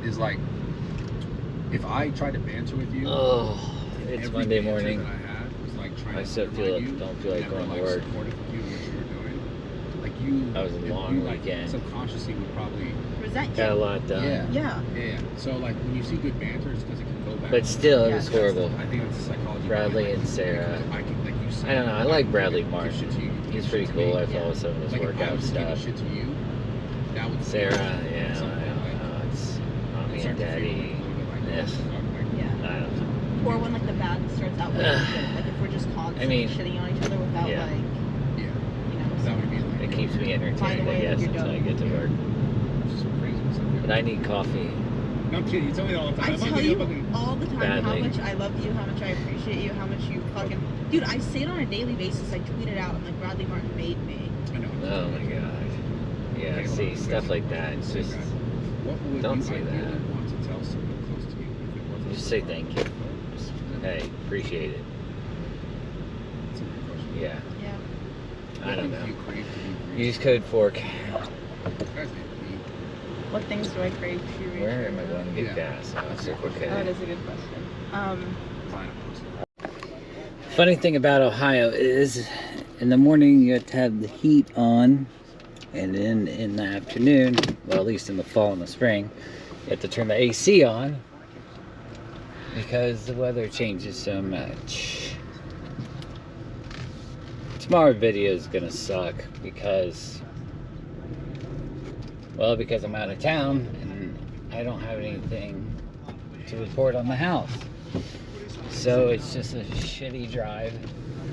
is like, if I try to banter with you, it's Monday morning. That I had was like trying I still don't feel like going to work. Supportive of you and what you were doing. Like you, that was a long weekend. Subconsciously would probably resent you. Got a lot done. Yeah. So like when you see good banter, it's because it can go back. But still, it was horrible. I think it's psychology. Bradley and Sarah. I don't know. I like Bradley Martin. He's pretty cool. I follow some of his workout stuff. Shit to you, that would Sarah, yeah, I don't know. It's mommy and daddy. Yes. Yeah. I don't know. Or when like the bad starts out with good. Like if we're just constantly shitting on each other without like, you know. That would be like. It keeps me entertained, I guess, until I get to work. But I need coffee. No, I'm kidding. You tell me all the time. I tell you all the time how much I love you, how much I appreciate you, how much you fucking... Dude, I say it on a daily basis. I tweet it out. I'm like, Bradley Martin made me. I know. Oh my god. Yeah, see, stuff like that. It's just... Don't say that. Want to tell someone close to you? Just say thank you. Just, hey, appreciate it. That's a good question. Yeah. Yeah. I don't know. Use code FORK. What things do I crave to reach? Where am I going to get gas? Oh, that's okay. Oh, that is a good question. Funny thing about Ohio is, in the morning you have to have the heat on, and then in the afternoon, well at least in the fall and the spring, you have to turn the AC on because the weather changes so much. Tomorrow's video is gonna suck because I'm out of town and I don't have anything to report on the house. So it's just a shitty drive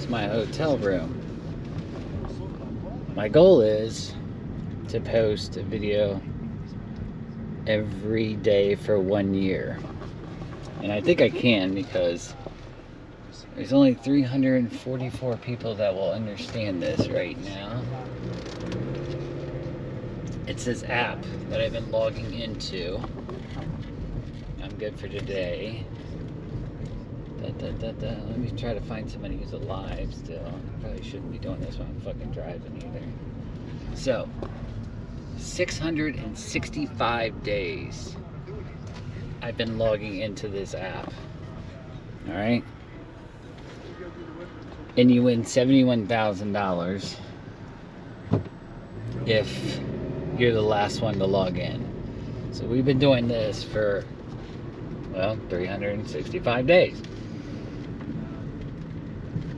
to my hotel room. My goal is to post a video every day for 1 year. And I think I can because there's only 344 people that will understand this right now. It's this app that I've been logging into. I'm good for today. Let me try to find somebody who's alive still. Probably shouldn't be doing this when I'm fucking driving either. So, 665 days I've been logging into this app. Alright? And you win $71,000 if you're the last one to log in. So we've been doing this for, well, 365 days.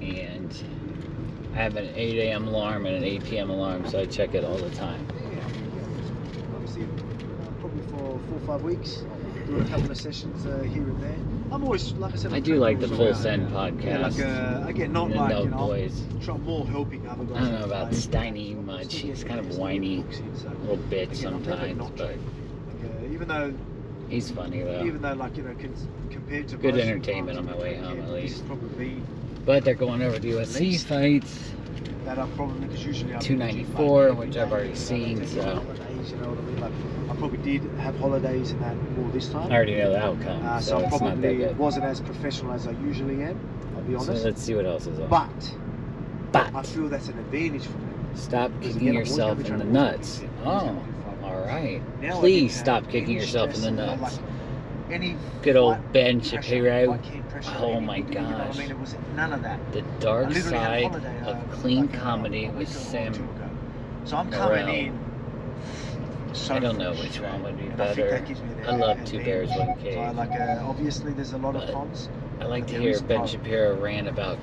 And I have an 8 a.m. alarm and an 8 p.m. alarm, so I check it all the time. Obviously, probably for 4 or 5 weeks, do a couple of sessions here and there. I'm always, like I said, I do like the Full Send podcast. Yeah, again, not and like, the you know, boys. try more helping other guys. I don't know about Steiny much. He's kind of whiny, little bitch sometimes, but even though he's funny though. Even though, like, you know, compared to good entertainment on my way home at least. Probably, but they're going over the UFC fights. That are probably because usually 294, which I've already seen. So. Holidays, you know what I mean? Like, I probably did have holidays and that more this time. I already know the outcome, so it's probably not that good. Wasn't as professional as I usually am. I'll be honest. So let's see what else is on. But I feel that's an advantage for me. Stop kicking yourself in the nuts. Oh, all right. Please stop kicking yourself in the nuts. Good old Ben Shapiro. Oh my gosh. I mean, it was none of that. The dark side of clean comedy with Sam. So I'm coming in. I don't know which one would be better. I love Two Bears, One Cave. Like, obviously, there's a lot of cons. I like to hear Ben Shapiro rant about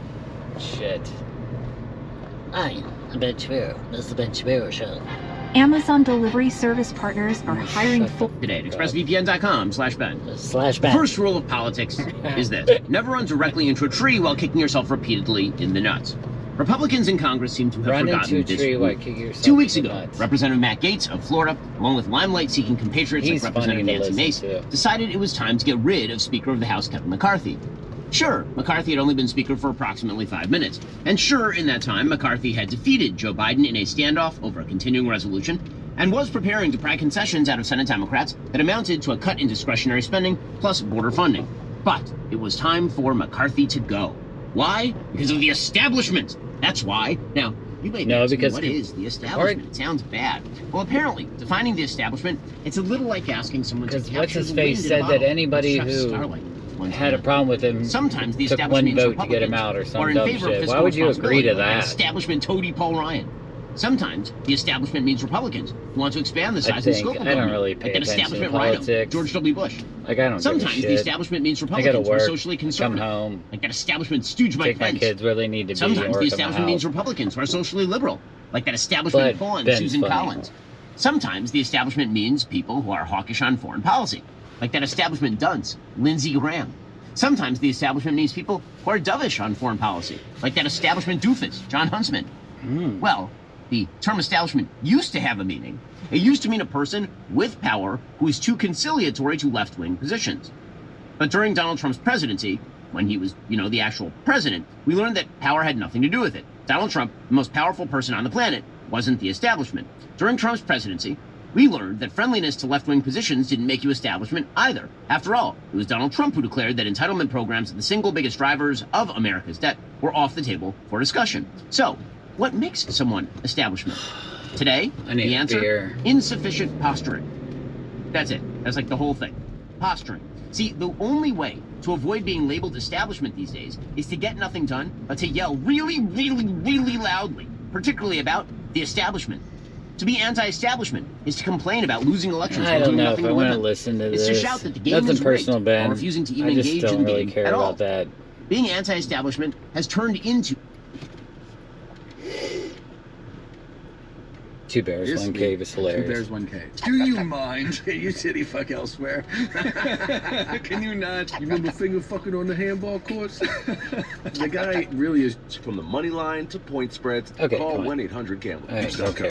shit. Hi, I'm Ben Shapiro. This is the Ben Shapiro Show. Amazon delivery service partners are hiring full today at expressvpn.com/Ben. /Ben. The first rule of politics is this: never run directly into a tree while kicking yourself repeatedly in the nuts. Republicans in Congress seem to have forgotten this. 2 weeks ago, Representative Matt Gaetz of Florida, along with limelight-seeking compatriots like Representative Nancy Mace, decided it was time to get rid of Speaker of the House Kevin McCarthy. Sure, McCarthy had only been Speaker for approximately 5 minutes. And sure, in that time, McCarthy had defeated Joe Biden in a standoff over a continuing resolution and was preparing to pry concessions out of Senate Democrats that amounted to a cut in discretionary spending plus border funding. But it was time for McCarthy to go. Why? Because of the establishment. That's why. Now, Relay No, that to me. because What is the establishment? It sounds bad. Well, apparently, defining the establishment, it's a little like asking someone to Because capture what's his the face wind in a said that bottle. anybody Chef who Starlight once had a said. problem with him Sometimes the took establishment one means vote to get him Republicans out or some are in dumb favor of shit. fiscal Why would you agree to responsibility, like that? Establishment toady Paul Ryan. Sometimes the establishment means Republicans who want to expand the I size and think scope of I don't government, really like pay that attention to establishment rhino, politics. George W. Bush. Like, I don't give Sometimes a the shit. establishment means I gotta Republicans who are work, socially come conservative, home, like that establishment stooge Mike take my Pence. kids where they need to be, Sometimes and the work on establishment the means house. Republicans who are socially liberal, like that establishment But Paul and Ben's Susan funny. Collins. Sometimes the establishment means people who are hawkish on foreign policy, like that establishment dunce, Lindsey Graham. Sometimes the establishment means people who are dovish on foreign policy, like that establishment doofus, John Huntsman. Well, the term establishment used to have a meaning. It used to mean a person with power who is too conciliatory to left-wing positions. But during Donald Trump's presidency, when he was, the actual president, we learned that power had nothing to do with it. Donald Trump, the most powerful person on the planet, wasn't the establishment. During Trump's presidency, we learned that friendliness to left-wing positions didn't make you establishment either. After all, it was Donald Trump who declared that entitlement programs, the single biggest drivers of America's debt, were off the table for discussion. So, what makes someone establishment? Today, I need the a answer, beer. insufficient posturing. That's it. That's like the whole thing. Posturing. See, the only way to avoid being labeled establishment these days is to get nothing done, but to yell really, really, really loudly, particularly about the establishment. To be anti-establishment is to complain about losing elections I while don't doing know if nothing I to want win to them. listen to It's this. to shout that the game Nothing is rigged, personal, while Ben. refusing to even I just engage don't in the really game care at all. about that. Being anti-establishment has turned into 2 bears, This 1 week, cave is hilarious. 2 bears, 1 cave. Do you mind? You city fuck elsewhere. Can you not? You remember finger fucking on the handball courts? The guy really is. From the money line to point spreads, Okay, call come on. 1-800-GAMBLER. All right, okay.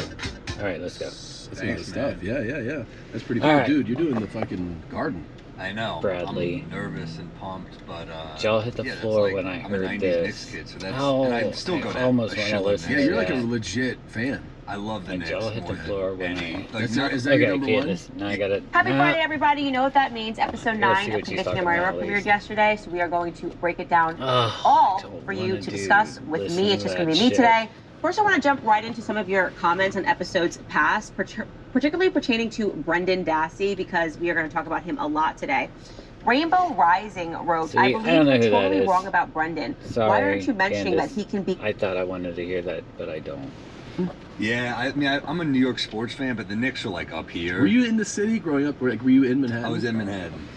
All right, let's go. That's a lot of stuff. Yeah. That's pretty All cool, right. dude. You're doing the fucking garden. I know. Bradley. I'm nervous and pumped, but Jaw hit the yeah, that's floor like, when I I'm a heard 90s this. Knicks kid, so that's, Oh, and I still go I to almost a wanna shitload listen of Yeah, to you're like a Knicks. legit fan. I love the And Knicks. Jaw hit the more floor than when any. I... Like, Is that Okay, your number one? Candace, now I got it. Happy Friday, everybody. You know what that means. Episode Let's see 9 what of she's Conviction talking and Murder about, premiered Lacey. yesterday, so we are going to break it down Ugh, all don't for you wanna to do- discuss with listen me. It's to just that going to be me shit. today. First, I want to jump right into some of your comments on episodes past, particularly pertaining to Brendan Dassey, because we are going to talk about him a lot today. Rainbow Rising wrote, See, I I believe don't know you're who that totally is. wrong about Brendan. Why Sorry, aren't you mentioning Candace. that he can be... I thought I wanted to hear that, but I don't. Yeah, I mean, I'm a New York sports fan, but the Knicks are like up here. Were you in the city growing up? Were you in Manhattan? I was in Manhattan.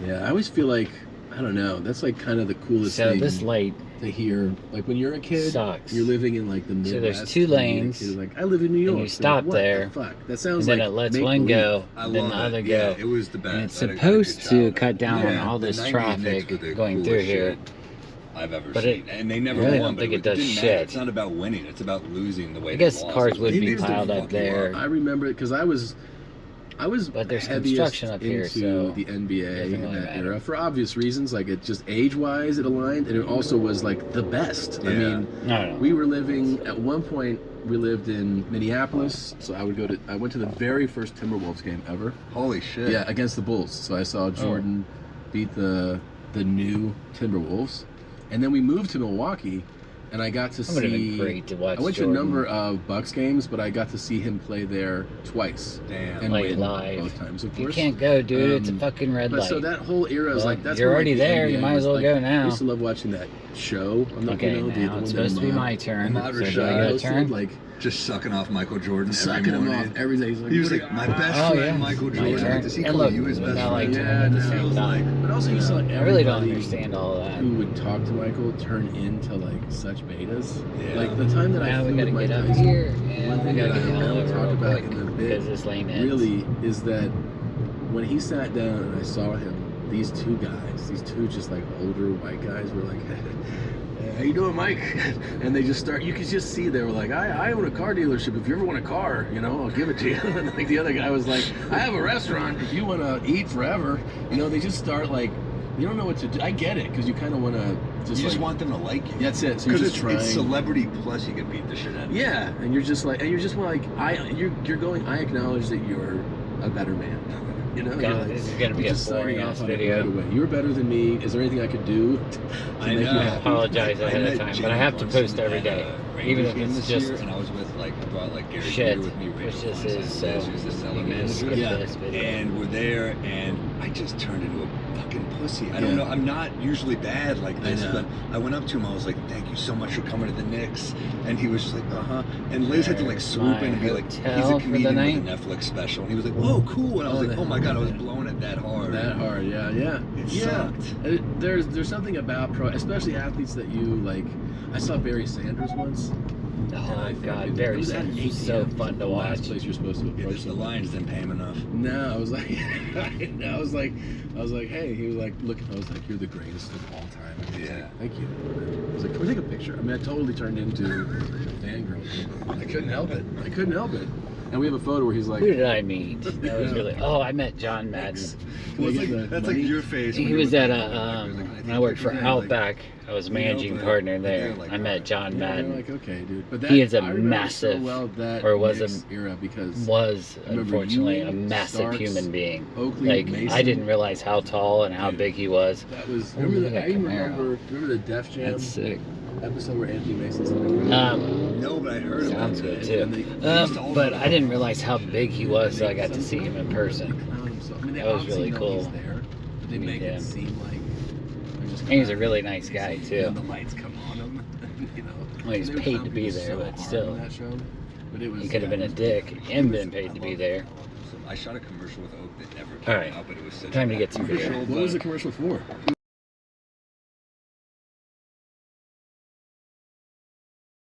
Yeah, I always feel like, I don't know, that's like kind of the coolest So thing this light to hear. Like when you're a kid, sucks. you're living in like the Midwest. So there's 2 and you're a lanes, kid, like, I live in New York. you You're stop like, what there, the fuck? That and sounds then like it lets make one believe. go, I then the love other it. go. Yeah, it was the best. And it's I had a good supposed to childhood. cut down on Yeah, all the this 90 traffic Knicks were the going through coolest here. shit I've ever But seen. it- And they never I really won, don't but think it does didn't matter. shit. It's not about winning, it's about losing the way I they guess lost. cars would They be did piled up fuck you there. I remember it because I was But there's heaviest construction up here, into so the NBA doesn't in really that matter. era for obvious reasons. Like it just age-wise, it aligned, and it also was like the best. I Yeah. mean, No. we were living at one point. We lived in Minneapolis, so I went to the very first Timberwolves game ever. Holy shit. Yeah, against the Bulls. So I saw Jordan beat the new Timberwolves, and then we moved to Milwaukee, and I got to That would have been see. great to watch I went Jordan. to a number of Bucks games, but I got to see him play there twice Damn. and Like win live. both times, of You course. can't go, dude. It's a fucking red But light. so that whole era is Well, like that's you're when, already like, the there, you NBA might as was, well like, go I now. used to love watching that show. I'm not, Okay, you know, the now one it's that supposed to be Ahmad- my turn. Ahmad So do I Rashad get a hosted, turn? like Just sucking off Michael Jordan sucking every him morning. off every day. He's like, He was "What like, are my you-" best Oh, friend, yeah. Michael My Jordan. turn. Does he And call look, you his best not like friend? to Yeah, at the no, same it was time. But also, you saw I really don't everybody understand all of that. who would talk to Michael turn into like such betas. Yeah. Like the time that I Now we flew gotta with Mike get up Tyson, here, one and we thing gotta that get I all don't over talk real about quick, in the because bit this lane ends. really is that when he sat down and I saw him, these 2 guys, these 2 just like older white guys were like, how you doing, Mike? And they just start, you could just see they were like, I own a car dealership. If you ever want a car, I'll give it to you. And like the other guy was like, I have a restaurant. If you want to eat forever, they just start like, you don't know what to do. I get it, because you kind of want to just You like, just want them to like you. that's it. So you're Because just trying. it's celebrity plus you can beat the shit out of you. Yeah, and you're just like, you're going. I acknowledge that you're a better man. You're God, like, this is gonna be you're a just signing boring-ass off on it video. right away. You're better than me. Is there anything I could do to I make know. you I happy? apologize I ahead of met time, but James I have to once post and, every day. Even Rangers if game it's this just year, and I was with I brought Gary shit, Greer with me. which Rachel this Feinstein is, says, who's the seller you can manager. skip Yeah. this video. And we're there, and I just turned into a fucking pussy. I don't know. I'm not usually bad like this, know. but I went up to him. I was like, "Thank you so much for coming to the Knicks." And he was just like, And Liz had to like swoop in and be like, "He's Hotel a for the comedian with night? a Netflix special." And he was like, "Whoa, cool!" And I was like, "Oh my god, I was blowing it that hard." That hard, yeah. It Yeah. sucked. There's something about especially athletes that you like. I saw Barry Sanders once. Oh god, Barry Sanders was so fun to watch. Last place you're supposed to Yeah, approach the them. Lions didn't pay him enough. No, I was like, I was like, hey. He was like, look. I was like, you're the greatest of all time. And he was Yeah. like, thank you. I was like, can we take a picture? I mean, I totally turned into a fangirl. I couldn't help it. And we have a photo where he's like, Who did I meet? That was really. Oh, I met John Madden. Can I get the That's money? like your face. when He you was were at with a me. when I worked for Outback. I was you managing know, but partner they're there. like, I met John Yeah, they're Madden. like, okay, dude. But He is a I remember massive- so well that or was Knicks a- era because Was remember unfortunately you, a massive Starks, human being. Oakley, Like Mason, I didn't realize how tall and how Dude. big he was. That was. Oh, Remember look the, at I even Camaro. remember the Def Jam That's sick. episode where Anthony Mason's in the No, but I heard Sounds about good that. too. And they- But I didn't realize how big he was, so I got to see him in person. I mean, they That was obviously really know cool. He's there, but they make Yeah. it seem like they're just. And he's a really nice guy too. And the lights come on him, you know. Well, he's And they were paid trying to be do there, so but hard still. on that show. But it was. He could have been a dick and been paid to be there. So I shot a commercial with Oak that never All came right. out, but it was such Time a to get some beer. commercial, What was but- the commercial for?